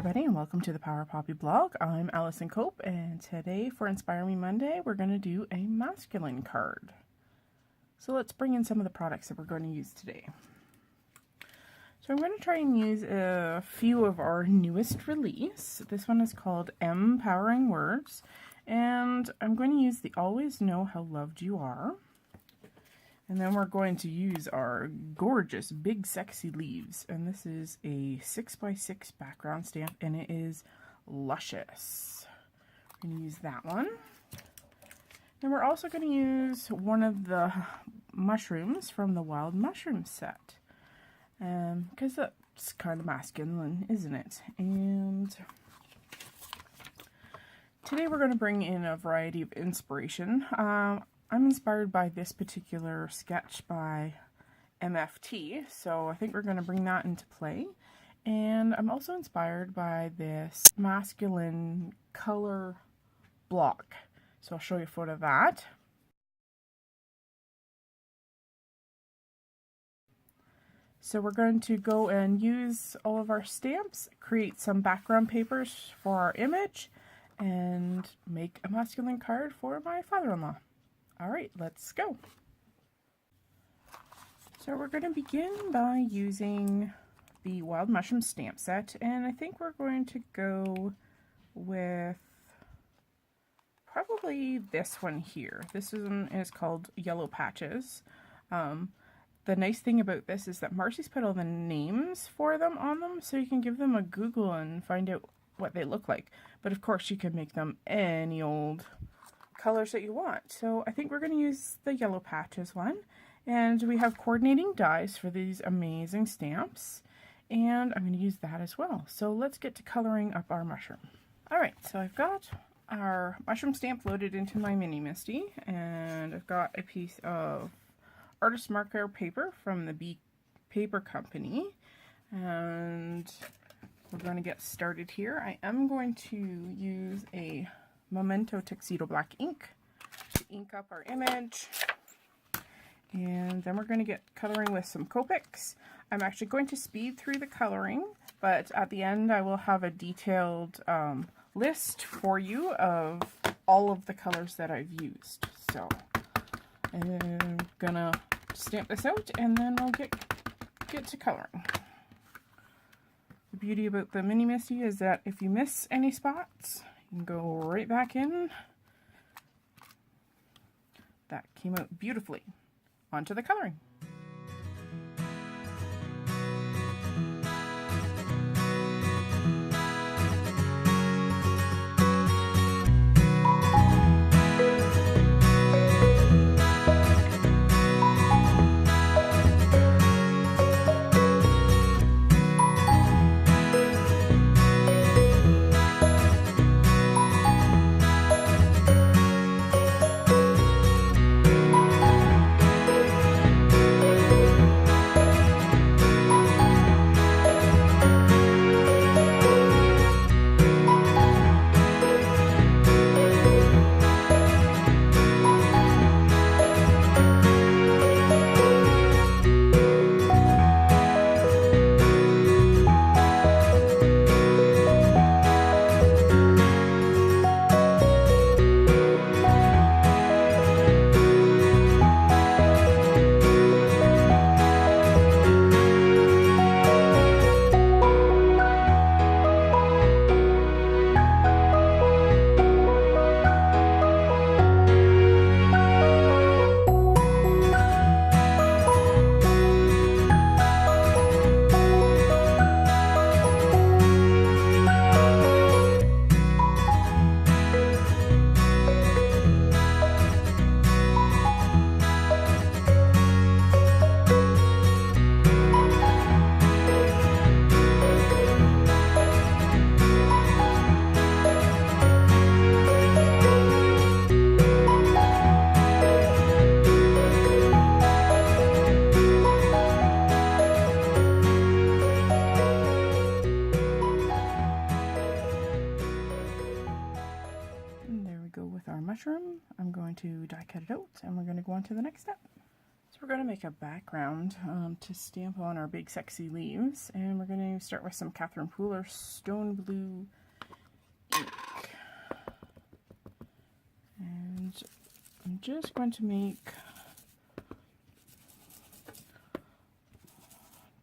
everybody, and welcome to the Power Poppy blog. I'm Allison Cope, and today for Inspire Me Monday, we're going to do a masculine card. So let's bring in some of the products that we're going to use today. So I'm going to try and use a few of our newest release. This one is called Empowering Words, and I'm going to use the Always Know How Loved You Are. And then we're going to use our gorgeous Big Sexy Leaves. And this is a 6x6 background stamp, and it is luscious. We're going to use that one. And we're also going to use one of the mushrooms from the Wild Mushroom set. Because that's kind of masculine, isn't it? And today we're going to bring in a variety of inspiration. I'm inspired by this particular sketch by MFT, so I think we're going to bring that into play. And I'm also inspired by this masculine color block, so I'll show you a photo of that. So we're going to go and use all of our stamps, create some background papers for our image, and make a masculine card for my father-in-law. Alright, let's go. So we're going to begin by using the Wild Mushroom stamp set, and I think we're going to go with probably this one here. This one is called Yellow Patches. The nice thing about this is that Marcy's put all the names for them on them, so you can give them a Google and find out what they look like. But of course you can make them any old colors that you want. So I think we're going to use the Yellow Patches one, and we have coordinating dies for these amazing stamps, and I'm going to use that as well. So let's get to coloring up our mushroom. Alright, so I've got our mushroom stamp loaded into my mini Misty, and I've got a piece of artist marker paper from the B Paper Company, and we're going to get started here. I am going to use a Memento Tuxedo Black ink to ink up our image, and then we're going to get coloring with some Copics. I'm actually going to speed through the coloring, but at the end I will have a detailed list for you of all of the colors that I've used. So I'm gonna stamp this out, and then we'll get to coloring. The beauty about the mini Misty is that if you miss any spots, you can go right back in. That came out beautifully. On to the coloring. mushroom. I'm going to die cut it out, and we're going to go on to the next step. So We're going to make a background to stamp on our big sexy leaves, and we're going to start with some Catherine Pooler Stone Blue ink. And I'm just going to make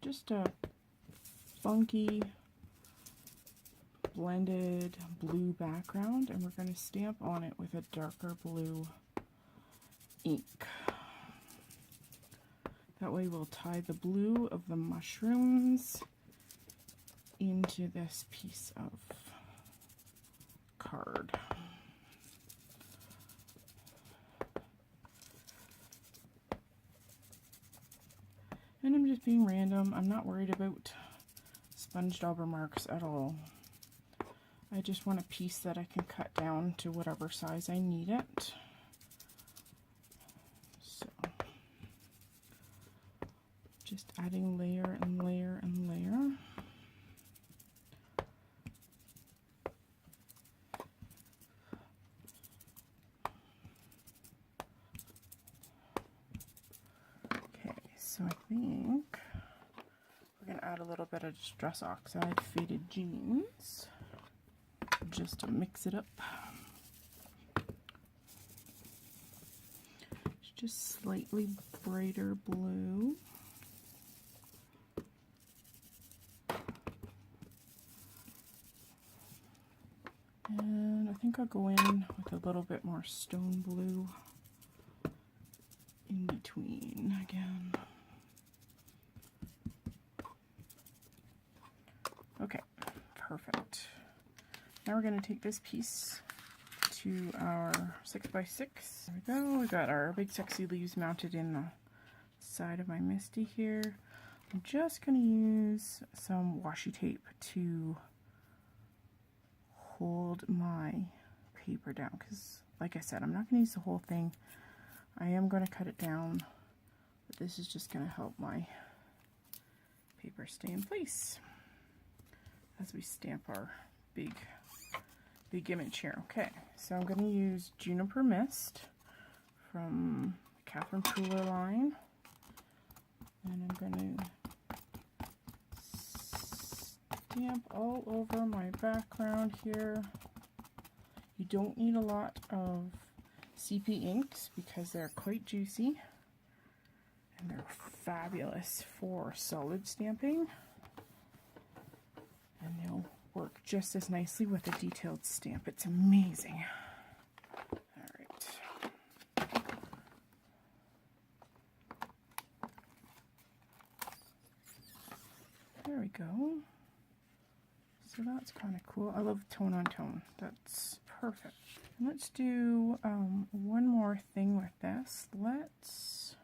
just a funky blended blue background, and we're going to stamp on it with a darker blue ink. That way we'll tie the blue of the mushrooms into this piece of card. And I'm just being random. I'm not worried about sponge dauber marks at all. I just want a piece that I can cut down to whatever size I need it. So just adding layer and layer and layer. Okay, so I think we're going to add a little bit of Distress Oxide Faded Jeans just to mix it up. It's just slightly brighter blue. And I think I'll go in with a little bit more stone blue in between again. Okay, perfect. Now we're going to take this piece to our 6x6. There we go. We got our big sexy leaves mounted in the side of my Misty here. I'm just going to use some washi tape to hold my paper down, because like I said, I'm not going to use the whole thing. I am going to cut it down, but this is just going to help my paper stay in place as we stamp our big image here. Okay, so I'm going to use Juniper Mist from the Catherine Pooler line, and I'm going to stamp all over my background here. You don't need a lot of CP inks because they're quite juicy and they're fabulous for solid stamping, and they'll work just as nicely with a detailed stamp. It's amazing. Alright. There we go. So that's kind of cool. I love tone on tone. That's perfect. And let's do one more thing with this. Let's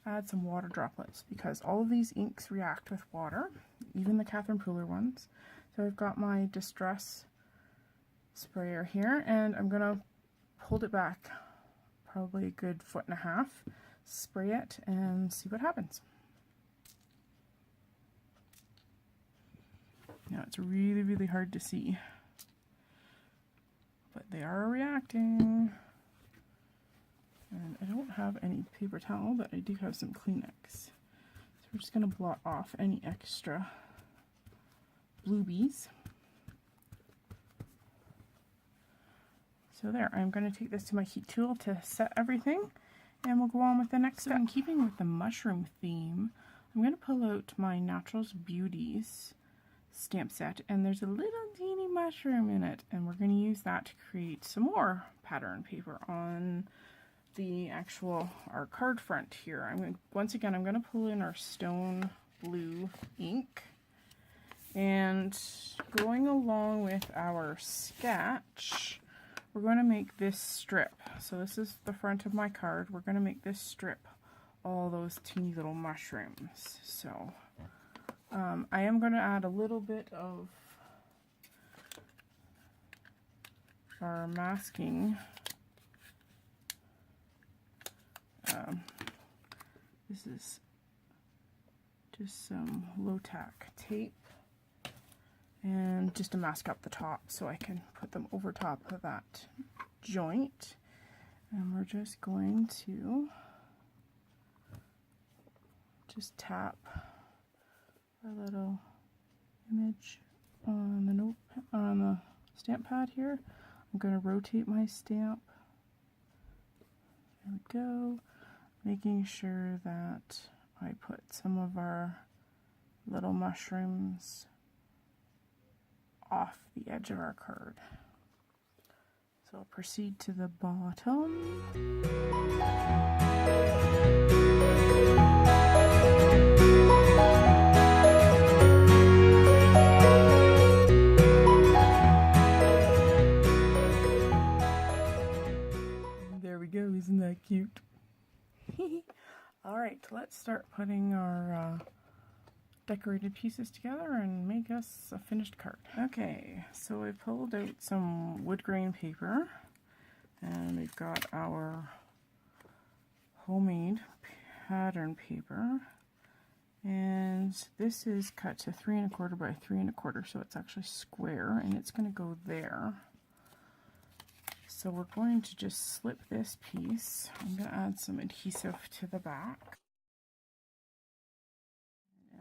add some water droplets, because all of these inks react with water, even the Catherine Pooler ones. So I've got my Distress sprayer here, and I'm going to hold it back probably a good 1.5 feet, spray it, and see what happens. Now it's really, really hard to see, but they are reacting. And I don't have any paper towel, but I do have some Kleenex. So we're just going to blot off any extra bluebies. So there, I'm going to take this to my heat tool to set everything, and we'll go on with the next step. In keeping with the mushroom theme, I'm going to pull out my Naturals Beauties stamp set, and there's a little teeny mushroom in it, and we're going to use that to create some more pattern paper on the our card front here. Once again, I'm going to pull in our stone blue ink, and going along with our sketch, we're going to make this strip. So this is the front of my card. We're going to make this strip all those teeny little mushrooms. So I am going to add a little bit of our masking. This is just some low-tack tape, and just to mask up the top so I can put them over top of that joint. And we're just going to just tap our little image on the stamp pad here. I'm going to rotate my stamp. There we go. Making sure that I put some of our little mushrooms off the edge of our card. So I'll proceed to the bottom. There we go, isn't that cute? Alright, let's start putting our decorated pieces together and make us a finished card. Okay, so I pulled out some wood grain paper and we've got our homemade pattern paper, and this is cut to 3 1/4 by 3 1/4, so it's actually square and it's going to go there. So we're going to just slip this piece. I'm going to add some adhesive to the back.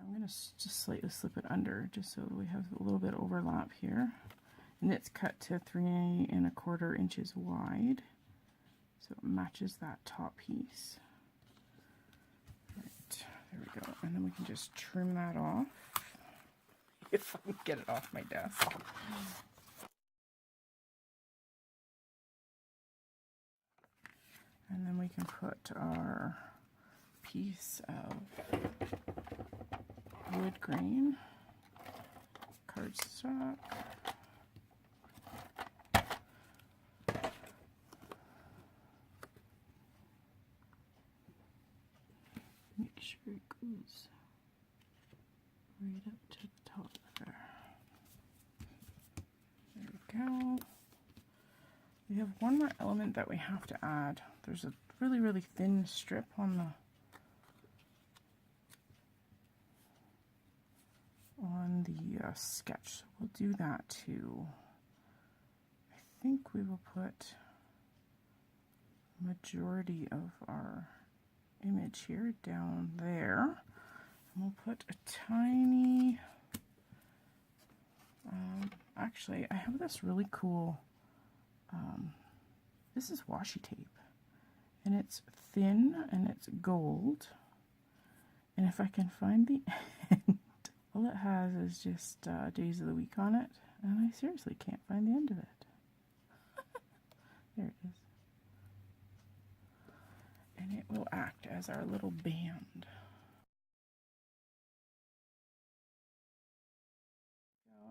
I'm going to just slightly slip it under just so we have a little bit of overlap here. And it's cut to 3 1/4 inches wide, so it matches that top piece. Right, there we go. And then we can just trim that off if I can get it off my desk. And then we can put our piece of wood grain cardstock. Make sure it goes right up to the top there. There we go. We have one more element that we have to add. There's a really, really thin strip on the sketch. We'll do that too. I think we will put majority of our image here down there. And we'll put a tiny, actually I have this really cool, this is washi tape. And it's thin and it's gold. And if I can find the end, all it has is just days of the week on it. And I seriously can't find the end of it. There it is. And it will act as our little band.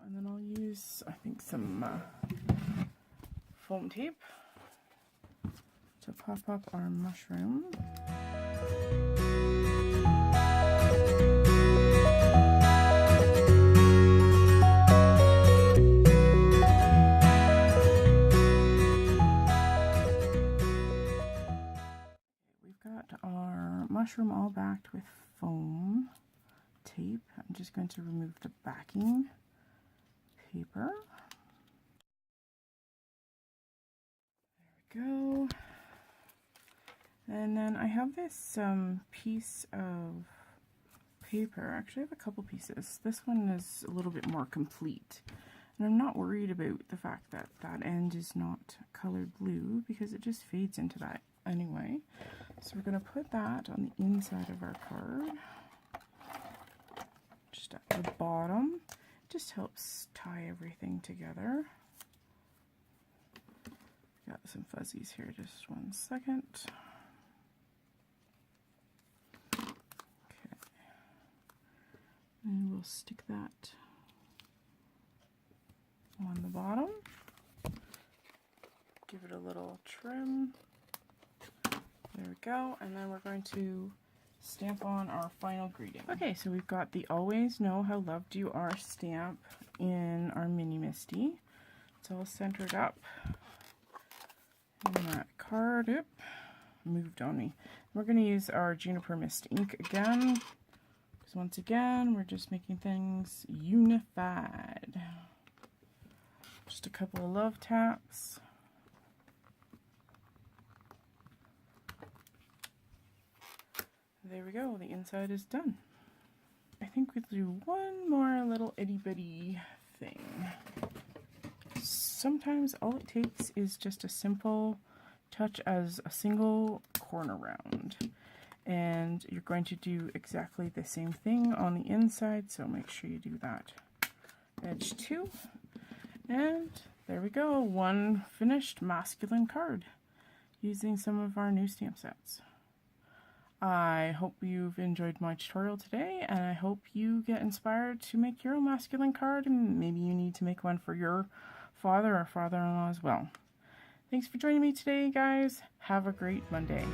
And then I'll use, I think, some foam tape to pop up our mushroom. We've got our mushroom all backed with foam tape. I'm just going to remove the backing paper. There we go. And then I have this piece of paper. Actually, I have a couple pieces. This one is a little bit more complete. And I'm not worried about the fact that that end is not colored blue because it just fades into that anyway. So we're going to put that on the inside of our card. Just at the bottom. Just helps tie everything together. Got some fuzzies here, just 1 second. Okay. And we'll stick that on the bottom. Give it a little trim. There we go. And then we're going to stamp on our final greeting. Okay, so we've got the Always Know How Loved You Are stamp in our Mini Misty. It's all centered up in that card. Oop, moved on me. We're going to use our Juniper Mist ink again, because once again we're just making things unified. Just a couple of love taps. there we go, the inside is done. I think we'll do one more little itty bitty thing. Sometimes all it takes is just a simple touch as a single corner round. And you're going to do exactly the same thing on the inside, so make sure you do that. Edge 2. And there we go, one finished masculine card using some of our new stamp sets. I hope you've enjoyed my tutorial today, and I hope you get inspired to make your own masculine card, and maybe you need to make one for your father or father-in-law as well. Thanks for joining me today, guys. Have a great Monday.